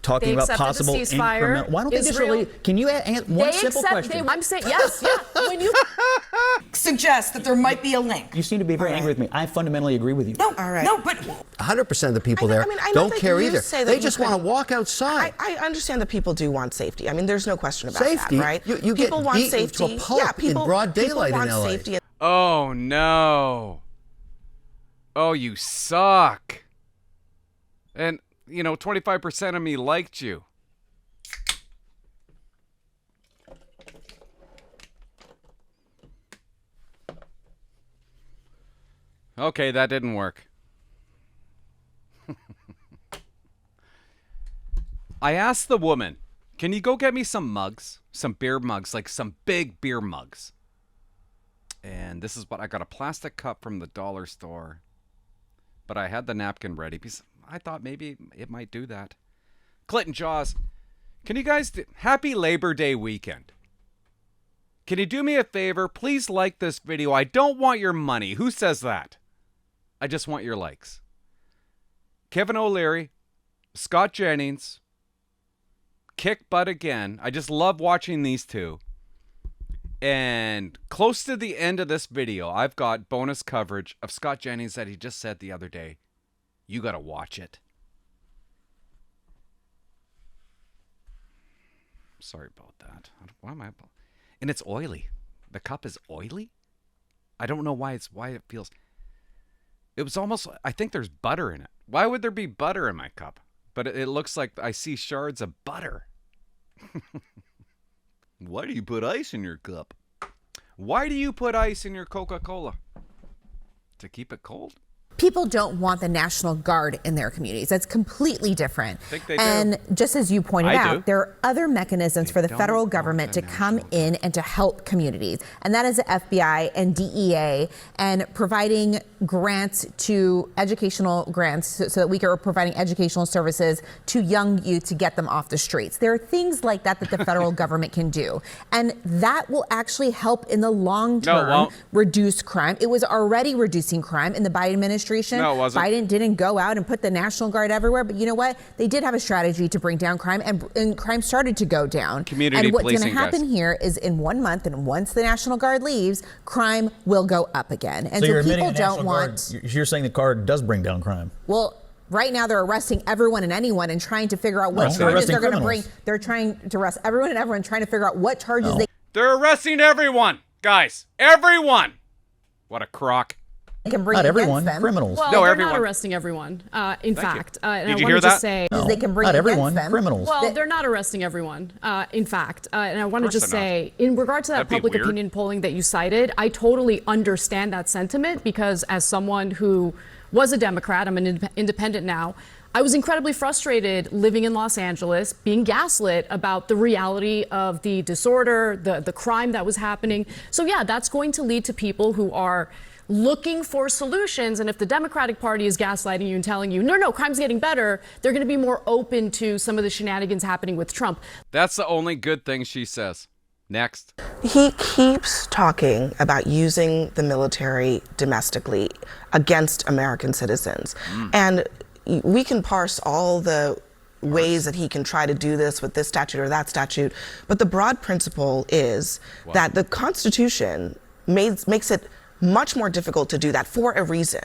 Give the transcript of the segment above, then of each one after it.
talking about possible incremental. Why don't they just really? Can you answer one simple question? I'm saying yes, yeah. When you suggest that there might be a link. You seem to be very angry with me. I fundamentally agree with you. No, all right. No, but 100% of the people there don't care either. They just want to walk outside. I understand that people do want safety. I mean, there's no question about safety, that, right? You people get beaten to a pulp in broad daylight in LA. Safety. Oh no! Oh, you suck. And 25% of me liked you. Okay, that didn't work. I asked the woman, can you go get me some mugs? Some beer mugs, like some big beer mugs. And this is what I got, a plastic cup from the dollar store. But I had the napkin ready because I thought maybe it might do that. Clinton Jaws, can you guys happy Labor Day weekend. Can you do me a favor? Please like this video. I don't want your money. Who says that? I just want your likes. Kevin O'Leary, Scott Jennings, kick butt again. I just love watching these two. And close to the end of this video, I've got bonus coverage of Scott Jennings that he just said the other day. You got to watch it. Sorry about that. Why am I? And it's oily. The cup is oily. I don't know why it feels. It was almost, I think there's butter in it. Why would there be butter in my cup? But it looks like I see shards of butter. Why do you put ice in your cup? Why do you put ice in your Coca-Cola? To keep it cold? People don't want the National Guard in their communities. That's completely different. I think they do. And just as you pointed out, there are other mechanisms for the federal government to come in and to help communities. And that is the FBI and DEA and providing grants to educational grants so that we are providing educational services to young youth to get them off the streets. There are things like that that the federal government can do. And that will actually help in the long term reduce crime. It was already reducing crime in the Biden administration. No, it wasn't. Biden didn't go out and put the National Guard everywhere, but you know what? They did have a strategy to bring down crime, and crime started to go down. Community and what's policing, going to happen here is in 1 month, and once the National Guard leaves, crime will go up again. And so people don't want. You're saying the Guard does bring down crime? Well, right now they're arresting everyone and anyone and trying to figure out what charges they're going to bring. They're trying to arrest everyone and everyone, trying to figure out what charges They're arresting everyone, guys. Everyone. What a crock. Can bring not everyone, them. criminals. Well, no, they're everyone. Not arresting everyone. In fact, and did I you hear wanted that? to say they can bring not everyone, them. criminals. Well, they're not arresting everyone. In fact, and I want to just say, in regard to that public opinion polling that you cited, I totally understand that sentiment because as someone who was a Democrat, I'm an independent now. I was incredibly frustrated living in Los Angeles, being gaslit about the reality of the disorder, the crime that was happening. So yeah, that's going to lead to people who are looking for solutions. And if the Democratic Party is gaslighting you and telling you, no, crime's getting better, they're going to be more open to some of the shenanigans happening with Trump. That's the only good thing she says. Next. He keeps talking about using the military domestically against American citizens. And we can parse all the ways that he can try to do this with this statute or that statute, but the broad principle is that the Constitution makes it much more difficult to do that for a reason,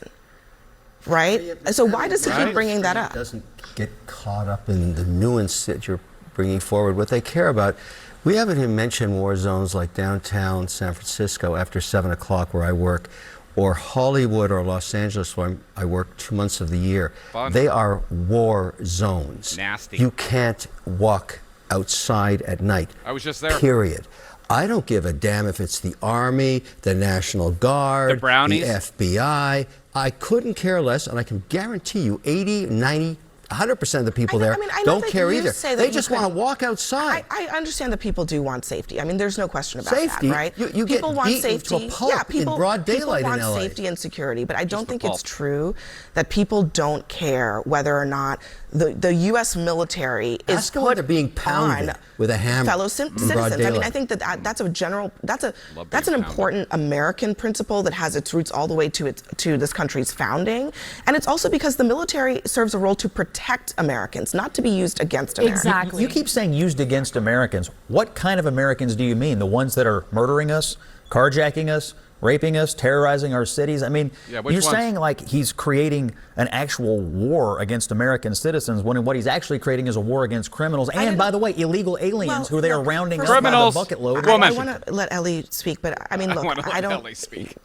right? So why does he keep bringing that up? Doesn't get caught up in the nuance that you're bringing forward. What they care about, we haven't even mentioned war zones like downtown San Francisco after 7 o'clock where I work, or Hollywood or Los Angeles where I work 2 months of the year. Fun. They are war zones. Nasty. You can't walk outside at night. I was just there. Period. I don't give a damn if it's the Army, the National Guard, the Brownies, the FBI. I couldn't care less, and I can guarantee you 80, 90, 100% of the people there don't care either. They just want to walk outside. I understand that people do want safety. I mean, there's no question about safety, that, right? You people get want beaten safety. to a pulp in broad daylight people in LA. want safety and security, but I don't think it's true that people don't care whether or not the U.S. military is put they're being pounded with a hammer. Fellow citizens. I mean, I think that's an important American principle that has its roots all the way to this country's founding, and it's also because the military serves a role to protect protect Americans, not to be used against Americans. Exactly. You keep saying used against Americans. What kind of Americans do you mean? The ones that are murdering us, carjacking us, raping us, terrorizing our cities? I mean, you're saying like he's creating an actual war against American citizens when what he's actually creating is a war against criminals. And by the way, illegal aliens who they are rounding up by the bucket load. I want to let Ellie speak, but I mean, look,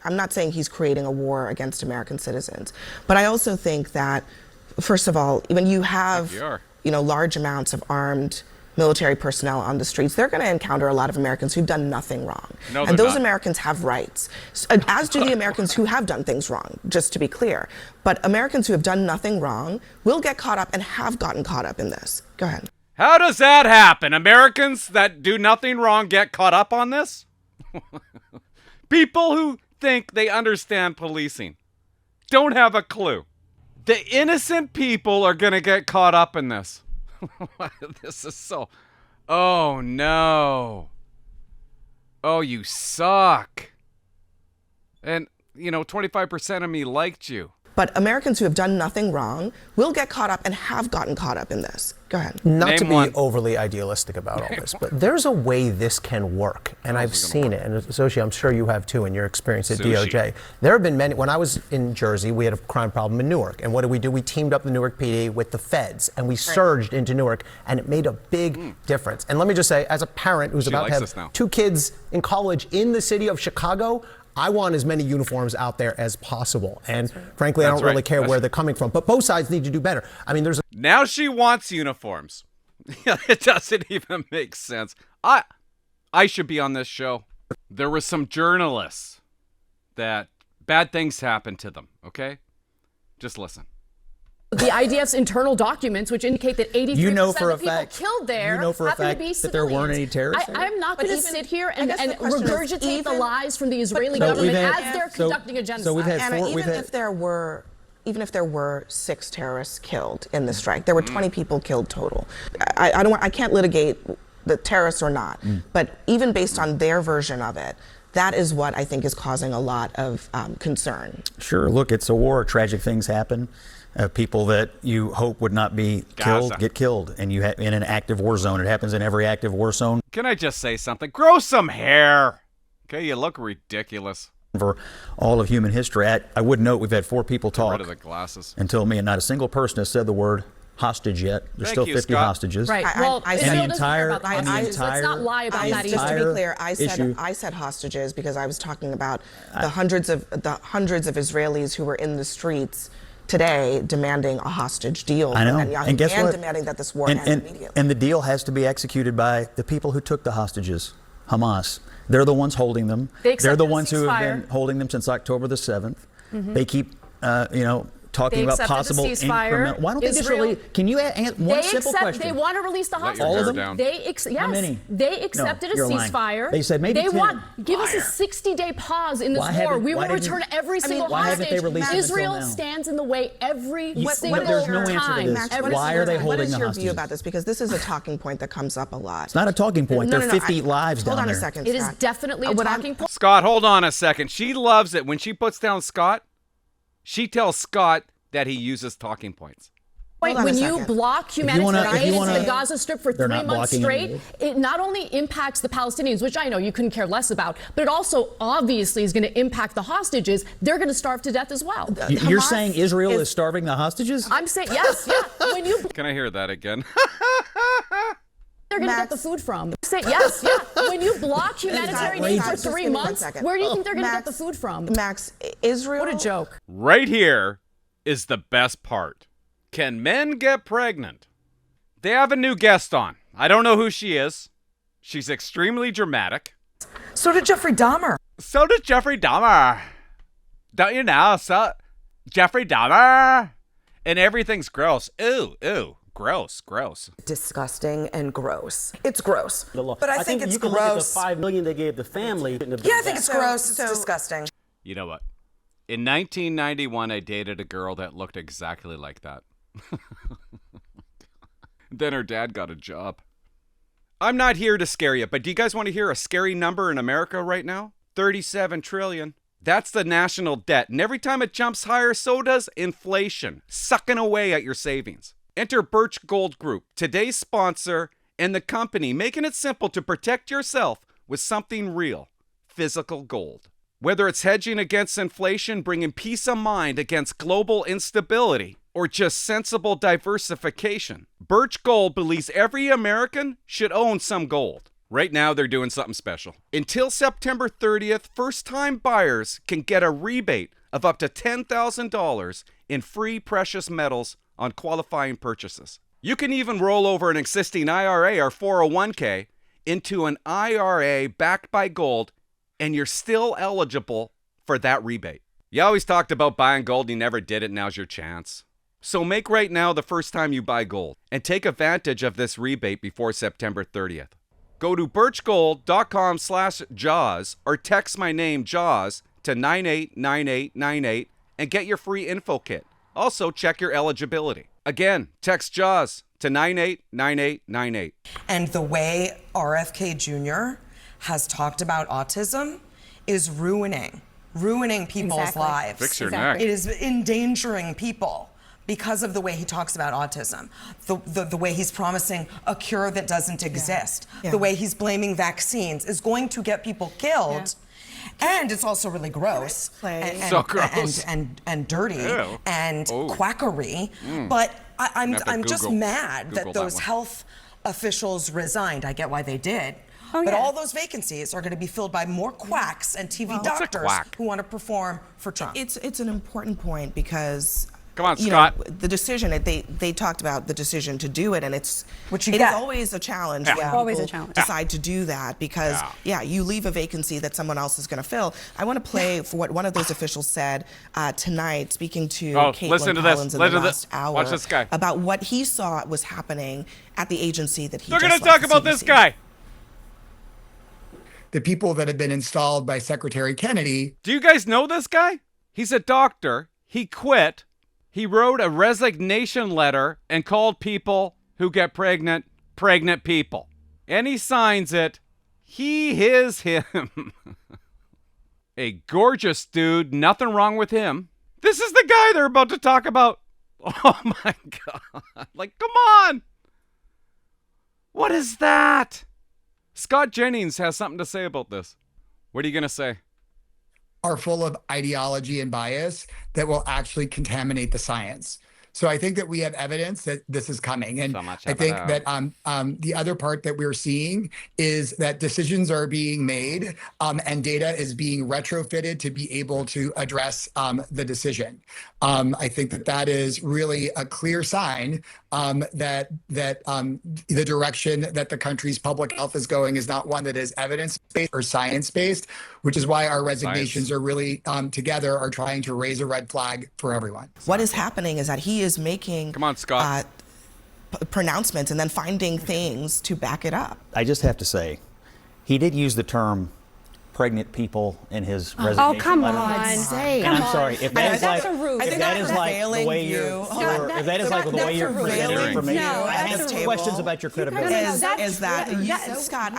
I'm not saying he's creating a war against American citizens, but I also think that, first of all, when you have, large amounts of armed military personnel on the streets, they're going to encounter a lot of Americans who've done nothing wrong. No, and those Americans have rights, as do the Americans who have done things wrong, just to be clear. But Americans who have done nothing wrong will get caught up and have gotten caught up in this. Go ahead. How does that happen? Americans that do nothing wrong get caught up on this? People who think they understand policing don't have a clue. The innocent people are going to get caught up in this. This is so... Oh, no. Oh, you suck. And, 25% of me liked you. But Americans who have done nothing wrong will get caught up and have gotten caught up in this. Go ahead. Not to be overly idealistic about all this, but there's a way this can work, and I've seen it. And Soshi, I'm sure you have too in your experience at DOJ. There have been many. When I was in Jersey, we had a crime problem in Newark, and what did? We teamed up the Newark PD with the feds, and we surged into Newark, and it made a big difference. And let me just say, as a parent who's about to have 2 kids in college in the city of Chicago, I want as many uniforms out there as possible. And frankly, I don't really care where they're coming from. But both sides need to do better. I mean, now she wants uniforms. It doesn't even make sense. I should be on this show. There were some journalists that bad things happened to them, okay? Just listen. The IDF's internal documents, which indicate that 83% of the people killed there happen to be civilians. That there weren't any terrorists there? I'm not going to sit here and regurgitate the lies from the Israeli government as they're conducting a genocide. So even if there were 6 terrorists killed in the strike, there were 20 people killed total. I can't litigate the terrorists or not, but even based on their version of it, that is what I think is causing a lot of concern. Sure, look, it's a war. Tragic things happen. People that you hope would not be killed get killed, and you have in an active war zone. It happens in every active war zone. Can I just say something? Grow some hair. Okay, you look ridiculous. For all of human history, I would note we've had 4 people talk. Get rid of the glasses. And told me, and not a single person has said the word hostage yet. There's still 50 hostages. Right. Well, let's not lie about that. Just to be clear, I said hostages because I was talking about the hundreds of Israelis who were in the streets today demanding a hostage deal I know. from Netanyahu and guess what? Demanding that this war end immediately. And the deal has to be executed by the people who took the hostages, Hamas. They're the ones holding them. They're the ones who have been holding them since October the 7th. They keep, talking about possible incremental. Why don't they just release? Can you answer one simple question? They want to release the hostages. All of them? How many? They accepted a ceasefire. They said maybe 10. Give us a 60-day pause in this war. We will return every single hostage. Israel stands in the way every single time. There's no answer to this. Why are they holding the hostages? What is your view about this? Because this is a talking point that comes up a lot. It's not a talking point. There are 50 lives down there. Hold on a second, It is definitely a talking point. Scott, hold on a second. She loves it. When she puts down Scott, she tells Scott that he uses talking points. When you block humanitarian in the Gaza Strip for 3 months straight, it not only impacts the Palestinians, which I know you couldn't care less about, but it also obviously is going to impact the hostages. They're going to starve to death as well. You're saying Israel is starving the hostages? I'm saying, yes, yeah. Can I hear that again? They're going to get the food from. Yes, yeah. When you block humanitarian aid for 3 months, where do you think they're going to get the food from? Max, Israel... What a joke. Right here is the best part. Can men get pregnant? They have a new guest on. I don't know who she is. She's extremely dramatic. So did Jeffrey Dahmer. Don't you know? Jeffrey Dahmer. And everything's gross. Ooh. Gross. Disgusting and gross. It's gross. But I think it's you can gross. Look at the $5 million they gave the family. Yeah, I think it's gross. It's disgusting. You know what? In 1991, I dated a girl that looked exactly like that. Then her dad got a job. I'm not here to scare you, but do you guys want to hear a scary number in America right now? 37 trillion. That's the national debt. And every time it jumps higher, so does inflation, sucking away at your savings. Enter Birch Gold Group, today's sponsor and the company making it simple to protect yourself with something real, physical gold. Whether it's hedging against inflation, bringing peace of mind against global instability, or just sensible diversification, Birch Gold believes every American should own some gold. Right now, they're doing something special. Until September 30th, first-time buyers can get a rebate of up to $10,000 in free precious metals on qualifying purchases. You can even roll over an existing IRA or 401k into an IRA backed by gold, and you're still eligible for that rebate. You always talked about buying gold, you never did it, now's your chance. So make right now the first time you buy gold, and take advantage of this rebate before September 30th. Go to birchgold.com/Jaws or text my name, Jaws, to 989898 and get your free info kit. Also, check your eligibility. Again, text Jaws to 989898. And the way RFK Jr. has talked about autism is ruining people's lives. Fix your neck. It is endangering people because of the way he talks about autism, the way he's promising a cure that doesn't exist, the way he's blaming vaccines is going to get people killed. And it's also really gross, and so gross, and dirty, and quackery. But I'm just mad that those health officials resigned. I get why they did. But all those vacancies are going to be filled by more quacks and TV doctors who want to perform for Trump. It's an important point because. Come on, Scott. The decision, they talked about the decision to do it, and it is always a challenge when always people decide to do that because, you leave a vacancy that someone else is going to fill. I want to play for what one of those officials said tonight, speaking to Caitlin Collins in the last hour. Watch this guy. About what he saw was happening at the agency that he They're going to talk about this guy. The people that have been installed by Secretary Kennedy. Do you guys know this guy? He's a doctor. He quit. He wrote a resignation letter and called people who get pregnant people. And he signs it. He, his, him. A gorgeous dude. Nothing wrong with him. This is the guy they're about to talk about. Oh my God. Like, come on. What is that? Scott Jennings has something to say about this. What are you going to say? Are full of ideology and bias that will actually contaminate the science. So I think that we have evidence that this is coming. And I think that the other part that we're seeing is that decisions are being made and data is being retrofitted to be able to address the decision. I think that is really a clear sign that the direction that the country's public health is going is not one that is evidence-based or science-based, which is why our resignations are really together are trying to raise a red flag for everyone. What is happening is that he is making pronouncements and then finding things to back it up. I just have to say, he did use the term pregnant people in his resignation letter. Oh, come on. And I'm sorry, if that is like the way you're presenting information, I have questions about your credibility. Scott,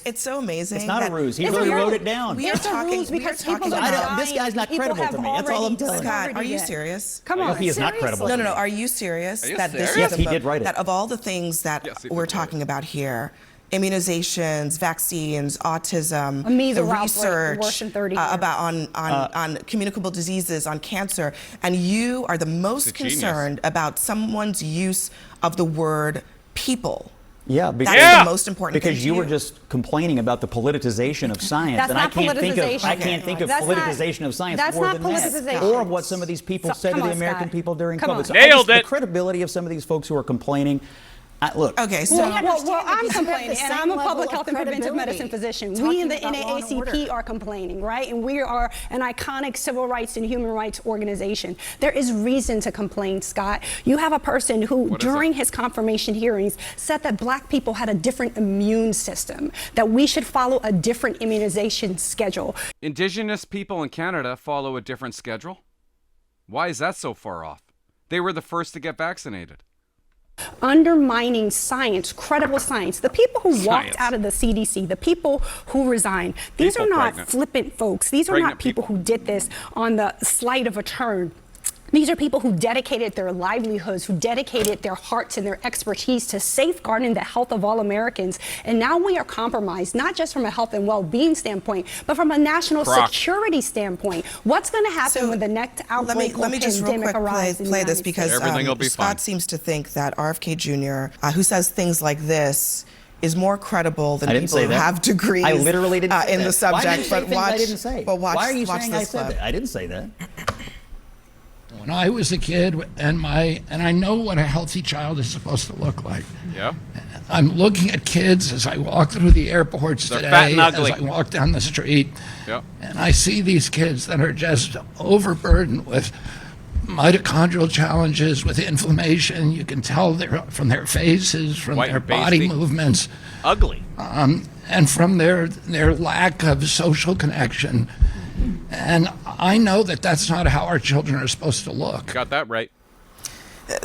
it's so amazing. It's not a ruse. He really wrote it down. It's a ruse because people are dying. This guy's not credible to me. That's all I'm telling you. Scott, are you serious? Come on. He is not credible. No. Are you serious? Yes, he did write it. That of all the things that we're talking about here, immunizations, vaccines, autism, the research about on communicable diseases, on cancer, and you are the most concerned about someone's use of the word people. Yeah, because, that is the most important thing because you were just complaining about the politicization of science, and I can't think of politicization of science more than that, or of what some of these people said to the American people during COVID. So Nailed it. The credibility of some of these folks who are complaining. Look. Okay, so well, I'm complaining, and I'm a public health and preventive medicine physician. We in the NAACP are complaining, right? And we are an iconic civil rights and human rights organization. There is reason to complain, Scott. You have a person who, during his confirmation hearings, said that black people had a different immune system, that we should follow a different immunization schedule. Indigenous people in Canada follow a different schedule? Why is that so far off? They were the first to get vaccinated. Undermining science, credible science. The people who walked out of the CDC, the people who resigned, these are not flippant folks. These are not people who did this on the slight of a turn. These are people who dedicated their livelihoods, who dedicated their hearts and their expertise to safeguarding the health of all Americans. And now we are compromised, not just from a health and well-being standpoint, but from a national security standpoint. What's going to happen when the next outbreak or pandemic arrives? Play this because Scott seems to think that RFK Jr., who says things like this, is more credible than people who have degrees. I literally didn't in the subject. But watch, I didn't say. But watch, why are you watch saying this I said clip. that? I didn't say that. When I was a kid, and I know what a healthy child is supposed to look like. Yeah. I'm looking at kids as I walk through the airports today, fat and ugly. as I walk down the street, yeah. and I see these kids that are just overburdened with mitochondrial challenges, with inflammation. You can tell from their faces, from their body movements. Ugly. And from their lack of social connection. And I know that that's not how our children are supposed to look. Got that right.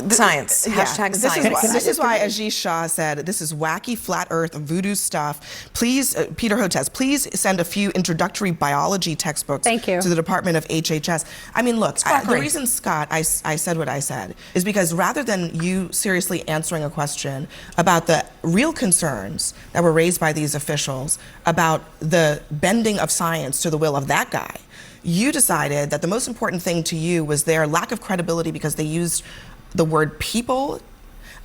Science. Hashtag science. This is why Aziz Shah said, this is wacky, flat earth, voodoo stuff. Please, Peter Hotez, please send a few introductory biology textbooks to the Department of HHS. I mean, look, the reason, Scott, I said what I said is because rather than you seriously answering a question about the real concerns that were raised by these officials about the bending of science to the will of that guy, you decided that the most important thing to you was their lack of credibility because they used the word people.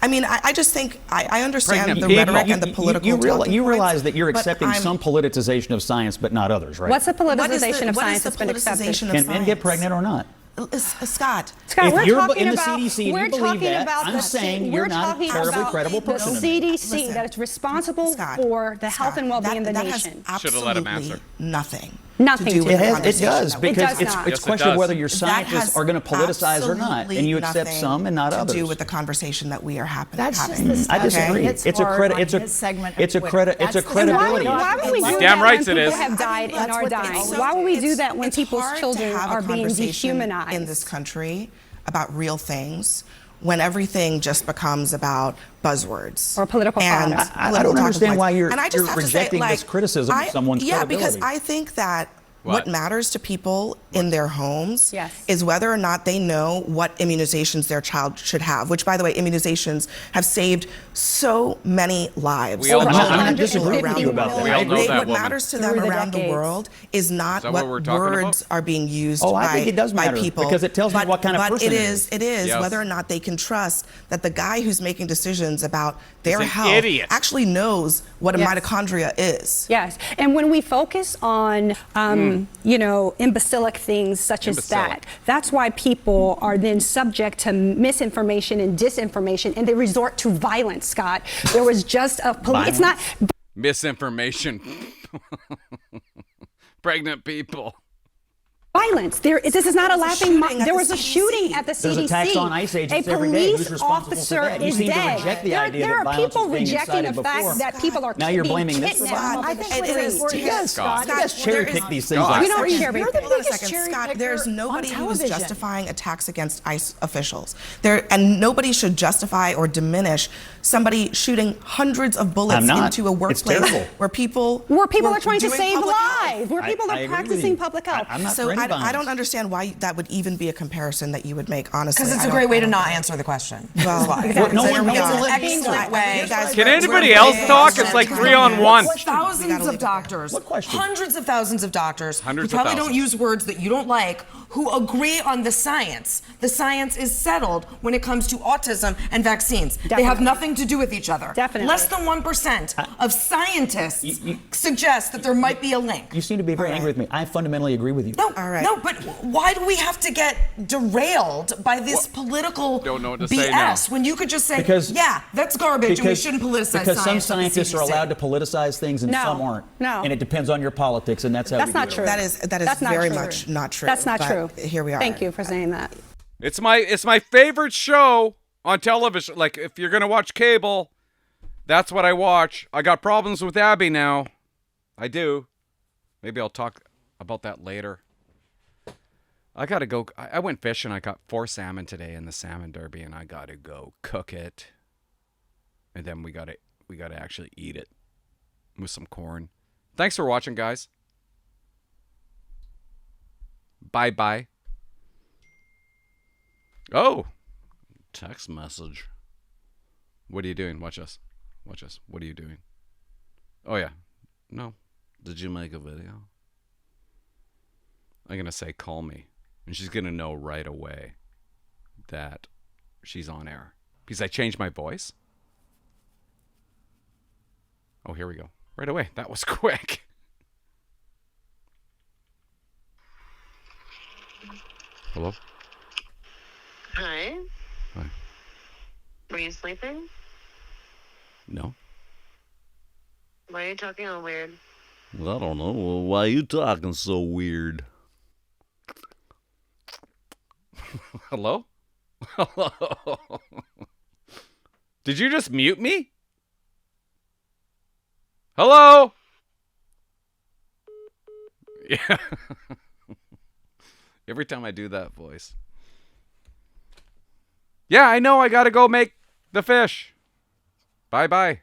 I mean, I just think I understand the rhetoric and the political. You realize that you're accepting some politicization of science, but not others, right? What's the politicization of science that's been accepted? Can men get pregnant or not? Scott, if you're in the CDC and you believe that, I'm saying you're not a terribly credible person. The CDC that is responsible for the health and well-being of the nation. Should have let him answer. Nothing. Nothing to do with it does, because it does it's a question of whether your scientists are going to politicize or not, and you accept some and not others. To do with the conversation that we are having. I disagree. It's a credibility. Why would we do that when people have died and are dying? Why would we do that when people's children are being dehumanized? In this country about real things when everything just becomes about buzzwords or political products. I don't understand why you're rejecting this criticism of someone's credibility. Because I think that what matters to people in their homes is whether or not they know what immunizations their child should have, which, by the way, immunizations have saved so many lives. I'm not disagreeing with you about that. What matters to them around the world is not what words are being used by people. Because it tells me what kind of person it is. It is whether or not they can trust that the guy who's making decisions about their health actually knows what a mitochondria is. Yes, and when we focus on imbecilic things such as that. That's why people are then subject to misinformation and disinformation, and they resort to violence, Scott. There was just a police. It's not misinformation. Pregnant people. Violence. This is not a laughing. There was a shooting at the CDC. There's attacks on ICE agents every day. Who's responsible for that? You seem to reject the idea that violence is being incited before. There are people rejecting the fact that people are now you're blaming this. I think it is. Yes, Scott. You guys cherry pick these things. We don't cherry pick. Hold on a second, Scott. There's nobody who is justifying attacks against ICE officials. And nobody should justify or diminish somebody shooting hundreds of bullets into a workplace where people are trying to save lives, where people are practicing public health. So I don't understand why that would even be a comparison that you would make, honestly. Because it's a great way to not answer the question. Well, excellent way. Can anybody else talk? It's like 3-on-1. Thousands of doctors, hundreds of thousands of doctors who probably don't use words that you don't like, who agree on the science. The science is settled when it comes to autism and vaccines. They have nothing to do with each other. Less than 1% of scientists suggest that there might be a link. You seem to be very angry with me. I fundamentally agree with you. No, but why do we have to get derailed by this political BS when you could just say, that's garbage and we shouldn't politicize science? Because some scientists are allowed to politicize things and some aren't. No. And it depends on your politics, and that's how that's not true. That is very much not true. That's not true. Here we are. Thank you for saying that. It's my favorite show on television. Like, if you're gonna watch cable, that's what I watch. I got problems with Abby now. I do. Maybe I'll talk about that later. I gotta go. I went fishing. I got 4 salmon today in the salmon derby, and I gotta go cook it. And then we gotta actually eat it with some corn. Thanks for watching, guys. Bye-bye. Oh, text message. What are you doing? Watch us. Watch us. What are you doing? Oh, yeah. No. Did you make a video? I'm going to say, call me. And she's going to know right away that she's on air. Because I changed my voice. Oh, here we go. Right away. That was quick. Hello? Hi. Hi. Were you sleeping? No. Why are you talking all weird? I don't know. Well, why are you talking so weird? Hello? Hello? Did you just mute me? Hello? Yeah. Every time I do that voice. Yeah, I know. I gotta go make the fish. Bye-bye.